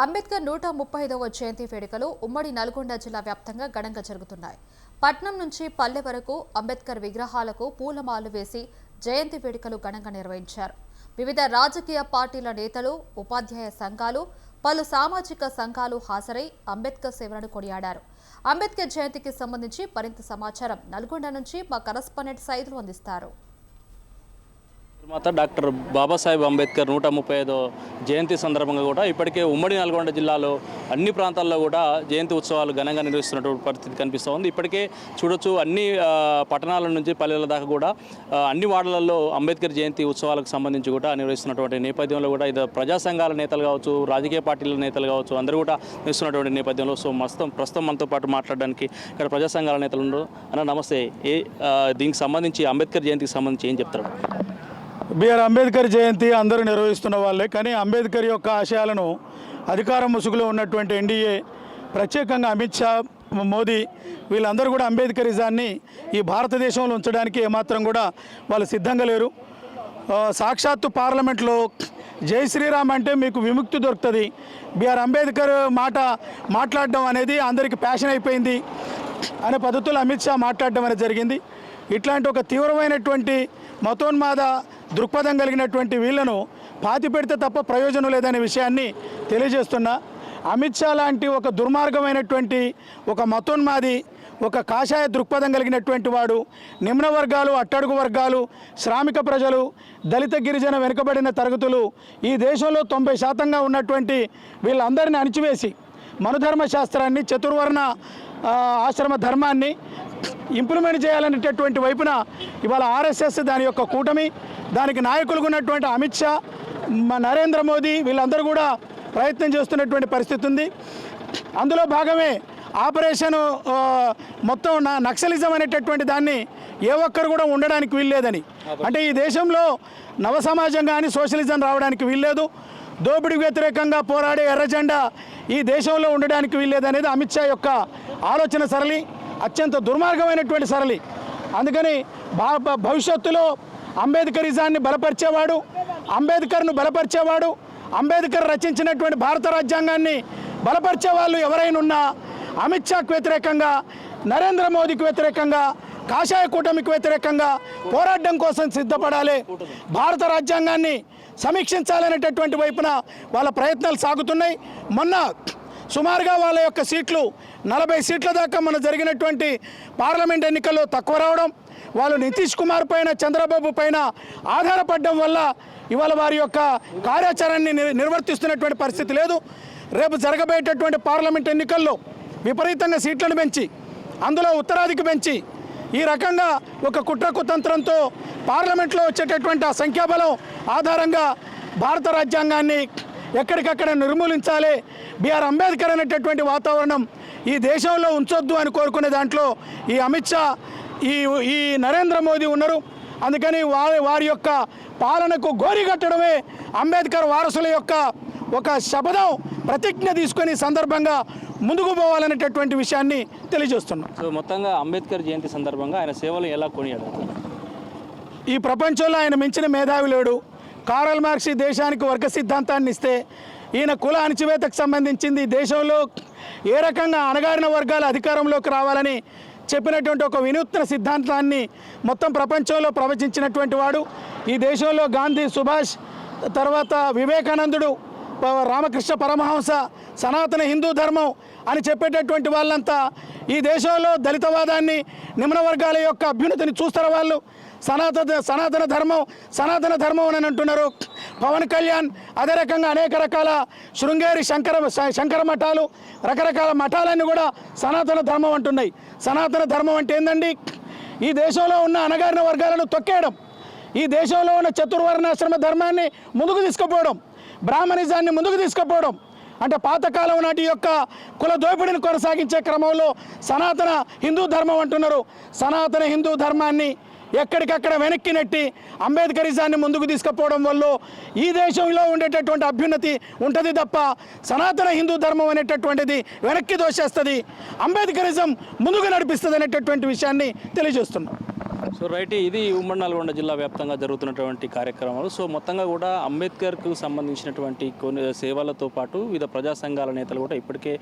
అంబేద్కర్ 135వ జయంతి వేడుకలు ఉమ్మడి నల్గొండ జిల్లా వ్యాప్తంగా ఘనంగా జరుగుతున్నాయి. పట్నం నుంచి పల్లె వరకు అంబేద్కర్ విగ్రహాలకు పూలమాలలు వేసి జయంతి వేడుకలు ఘనంగా నిర్వహించారు. వివిధ రాజకీయ పార్టీల నేతలు, ఉపాధ్యాయ సంఘాలు, పలు సామాజిక సంఘాలు హాజరై అంబేద్కర్ సేవలను కొనియాడారు. అంబేద్కర్ జయంతికి సంబంధించి మరింత సమాచారం నల్గొండ నుంచి మా కరెస్పాండెంట్ సైదులు అందిస్తారు. డాక్టర్ బాబాసాహెబ్ అంబేద్కర్ 135వ జయంతి సందర్భంగా కూడా ఇప్పటికే ఉమ్మడి నల్గొండ జిల్లాలో అన్ని ప్రాంతాల్లో కూడా జయంతి ఉత్సవాలు ఘనంగా నిర్వహిస్తున్నటువంటి పరిస్థితి కనిపిస్తూ ఉంది. ఇప్పటికే చూడొచ్చు అన్ని పట్టణాల నుంచి పల్లెల దాకా కూడా అన్ని వార్డులలో అంబేద్కర్ జయంతి ఉత్సవాలకు సంబంధించి కూడా నిర్వహిస్తున్నటువంటి నేపథ్యంలో కూడా ఇది ప్రజా సంఘాల నేతలు కావచ్చు, రాజకీయ పార్టీల నేతలు కావచ్చు, అందరూ కూడా నిర్వహిస్తున్నటువంటి నేపథ్యంలో ప్రస్తుతం మనతో పాటు మాట్లాడడానికి ఇక్కడ ప్రజా సంఘాల నేతలు ఉన్నారు. అన్న నమస్తే. దీనికి సంబంధించి అంబేద్కర్ జయంతికి సంబంధించి ఏం చెప్తారు? బిఆర్ అంబేద్కర్ జయంతి అందరూ నిర్వహిస్తున్న వాళ్ళే, కానీ అంబేద్కర్ యొక్క ఆశయాలను అధికారం ముసుగులో ఉన్నటువంటి ఎన్డీఏ, ప్రత్యేకంగా అమిత్ షా, మోదీ వీళ్ళందరూ కూడా అంబేద్కరిజాన్ని ఈ భారతదేశంలో ఉంచడానికి ఏమాత్రం కూడా వాళ్ళు సిద్ధంగా లేరు. సాక్షాత్తు పార్లమెంట్లో జై శ్రీరామ్ అంటే మీకు విముక్తి దొరుకుతుంది, బిఆర్ అంబేద్కర్ మాట్లాడడం అనేది అందరికీ ప్యాషన్ అయిపోయింది అనే పద్ధతులు అమిత్ షా మాట్లాడడం అనేది జరిగింది. ఇట్లాంటి ఒక తీవ్రమైనటువంటి మతోన్మాద దృక్పథం కలిగినటువంటి వీళ్లను పాతి పెడితే తప్ప ప్రయోజనం లేదనే విషయాన్ని తెలియజేస్తున్నా. అమిత్ షా లాంటి ఒక దుర్మార్గమైనటువంటి ఒక మతోన్మాది, ఒక కాషాయ దృక్పథం కలిగినటువంటి వాడు నిమ్న వర్గాలు, అట్టడుగు వర్గాలు, శ్రామిక ప్రజలు, దళిత గిరిజన వెనుకబడిన తరగతులు ఈ దేశంలో 90% ఉన్నటువంటి వీళ్ళందరినీ అణిచివేసి మనుధర్మ శాస్త్రాన్ని, చతుర్వర్ణ ఆశ్రమ ధర్మాన్ని ఇంప్లిమెంట్ చేయాలనేటటువంటి వైపున ఇవాళ ఆర్ఎస్ఎస్, దాని యొక్క కూటమి, దానికి నాయకులుగా ఉన్నటువంటి అమిత్ షా, నరేంద్ర మోదీ వీళ్ళందరూ కూడా ప్రయత్నం చేస్తున్నటువంటి పరిస్థితి ఉంది. అందులో భాగమే ఆపరేషన్ మొత్తం నక్సలిజం అనేటటువంటి దాన్ని ఏ ఒక్కరు కూడా ఉండడానికి వీల్లేదని, అంటే ఈ దేశంలో నవ సమాజం కానీ సోషలిజం రావడానికి వీల్లేదు, దోపిడీకి వ్యతిరేకంగా పోరాడే ఎర్రజెండా ఈ దేశంలో ఉండడానికి వీల్లేదనేది అమిత్ షా యొక్క ఆలోచన సరళి, అత్యంత దుర్మార్గమైనటువంటి సరళి. అందుకని భవిష్యత్తులో అంబేద్కరిజాన్ని బలపరిచేవాడు, అంబేద్కర్ను బలపరిచేవాడు, అంబేద్కర్ రచించినటువంటి భారత రాజ్యాంగాన్ని బలపరిచే వాళ్ళు ఎవరైనా ఉన్నా అమిత్ షాకు వ్యతిరేకంగా, నరేంద్ర మోదీకి వ్యతిరేకంగా, కాషాయ కూటమికి వ్యతిరేకంగా పోరాటం కోసం సిద్ధపడాలి. భారత రాజ్యాంగాన్ని సమీక్షించాలనేటటువంటి వైపున వాళ్ళ ప్రయత్నాలు సాగుతున్నాయి. మొన్న సుమారుగా వాళ్ళ యొక్క సీట్లు 40 సీట్ల దాకా మన జరిగినటువంటి పార్లమెంట్ ఎన్నికల్లో తక్కువ రావడం, వాళ్ళు నితీష్ కుమార్ పైన, చంద్రబాబు పైన ఆధారపడడం వల్ల ఇవాళ వారి యొక్క కార్యాచరణని నిర్వర్తిస్తున్నటువంటి పరిస్థితి లేదు. రేపు జరగబోయేటటువంటి పార్లమెంట్ ఎన్నికల్లో విపరీతంగా సీట్లను పెంచి, అందులో ఉత్తరాదికి పెంచి, ఈ రకంగా ఒక కుట్ర కుతంత్రంతో పార్లమెంట్లో వచ్చేటటువంటి ఆ సంఖ్యాబలం ఆధారంగా భారత రాజ్యాంగాన్ని ఎక్కడికక్కడ నిర్మూలించాలి, బిఆర్ అంబేద్కర్ అనేటటువంటి వాతావరణం ఈ దేశంలో ఉంచొద్దు అని కోరుకునే దాంట్లో ఈ అమిత్ షా, ఈ నరేంద్ర మోదీ ఉన్నారు. అందుకని వారి యొక్క పాలనకు గోరిగట్టడమే అంబేద్కర్ వారసుల యొక్క ఒక శపథం, ప్రతిజ్ఞ తీసుకొని సందర్భంగా ముందుకు పోవాలనేటటువంటి విషయాన్ని తెలియజేస్తున్నాం. సో మొత్తంగా అంబేద్కర్ జయంతి సందర్భంగా ఆయన సేవలు ఎలా కొనియాడారు? ఈ ప్రపంచంలో ఆయన మించిన మేధావి లేడు. కార్ల్ మార్క్స్ ఈ దేశానికి వర్గ సిద్ధాంతాన్ని ఇస్తే, ఈయన కుల అణచివేతకు సంబంధించింది దేశంలో ఏ రకంగా అణగారిన వర్గాల అధికారంలోకి రావాలని చెప్పినటువంటి ఒక వినూత్న సిద్ధాంతాన్ని మొత్తం ప్రపంచంలో ప్రవచించినటువంటి వాడు. ఈ దేశంలో గాంధీ, సుభాష్, తర్వాత వివేకానందుడు, రామకృష్ణ పరమహంస, సనాతన హిందూ ధర్మం అని చెప్పేటటువంటి వాళ్ళంతా ఈ దేశంలో దళితవాదాన్ని, నిమ్న వర్గాల యొక్క అభ్యున్నతిని చూస్తారు. వాళ్ళు సనాతన ధర్మం అని అంటున్నారు. పవన్ కళ్యాణ్ అదే రకంగా అనేక రకాల శృంగేరి శంకర మఠాలు, రకరకాల మఠాలన్నీ కూడా సనాతన ధర్మం అంటున్నాయి. సనాతన ధర్మం అంటే ఏందండి? ఈ దేశంలో ఉన్న అణగారిన వర్గాలను తొక్కేయడం, ఈ దేశంలో ఉన్న చతుర్వర్ణాశ్రమ ధర్మాన్ని ముందుకు తీసుకుపోవడం, బ్రాహ్మణిజాన్ని ముందుకు తీసుకుపోవడం, అంటే పాతకాలం నాటి యొక్క కుల దోపిడిని కొనసాగించే క్రమంలో సనాతన హిందూ ధర్మం అంటున్నారు. సనాతన హిందూ ధర్మాన్ని ఎక్కడికక్కడ వెనక్కి నెట్టి అంబేద్కరిజాన్ని ముందుకు తీసుకుపోవడం వల్ల ఈ దేశంలో ఉండేటటువంటి అభ్యున్నతి ఉంటుంది తప్ప సనాతన హిందూ ధర్మం అనేటటువంటిది వెనక్కి దోషేస్తుంది, అంబేద్కరిజం ముందుకు నడిపిస్తుంది అనేటటువంటి విషయాన్ని తెలియజేస్తున్నాం. సో రైట్, ఇది ఉమ్మడి నల్గొండ జిల్లా వ్యాప్తంగా జరుగుతున్నటువంటి కార్యక్రమాలు. సో మొత్తంగా కూడా అంబేద్కర్కు సంబంధించినటువంటి కొన్ని సేవలతో పాటు వివిధ ప్రజా సంఘాల నేతలు కూడా ఇప్పటికే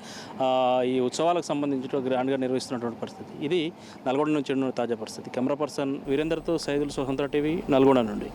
ఈ ఉత్సవాలకు సంబంధించి గ్రాండ్గా నిర్వహిస్తున్నటువంటి పరిస్థితి. ఇది నల్గొండ నుంచి ఉన్న తాజా పరిస్థితి. కెమెరా పర్సన్ వీరేందర్తో సైదుల్, స్వతంత్ర టీవీ, నల్గొండ నుండి.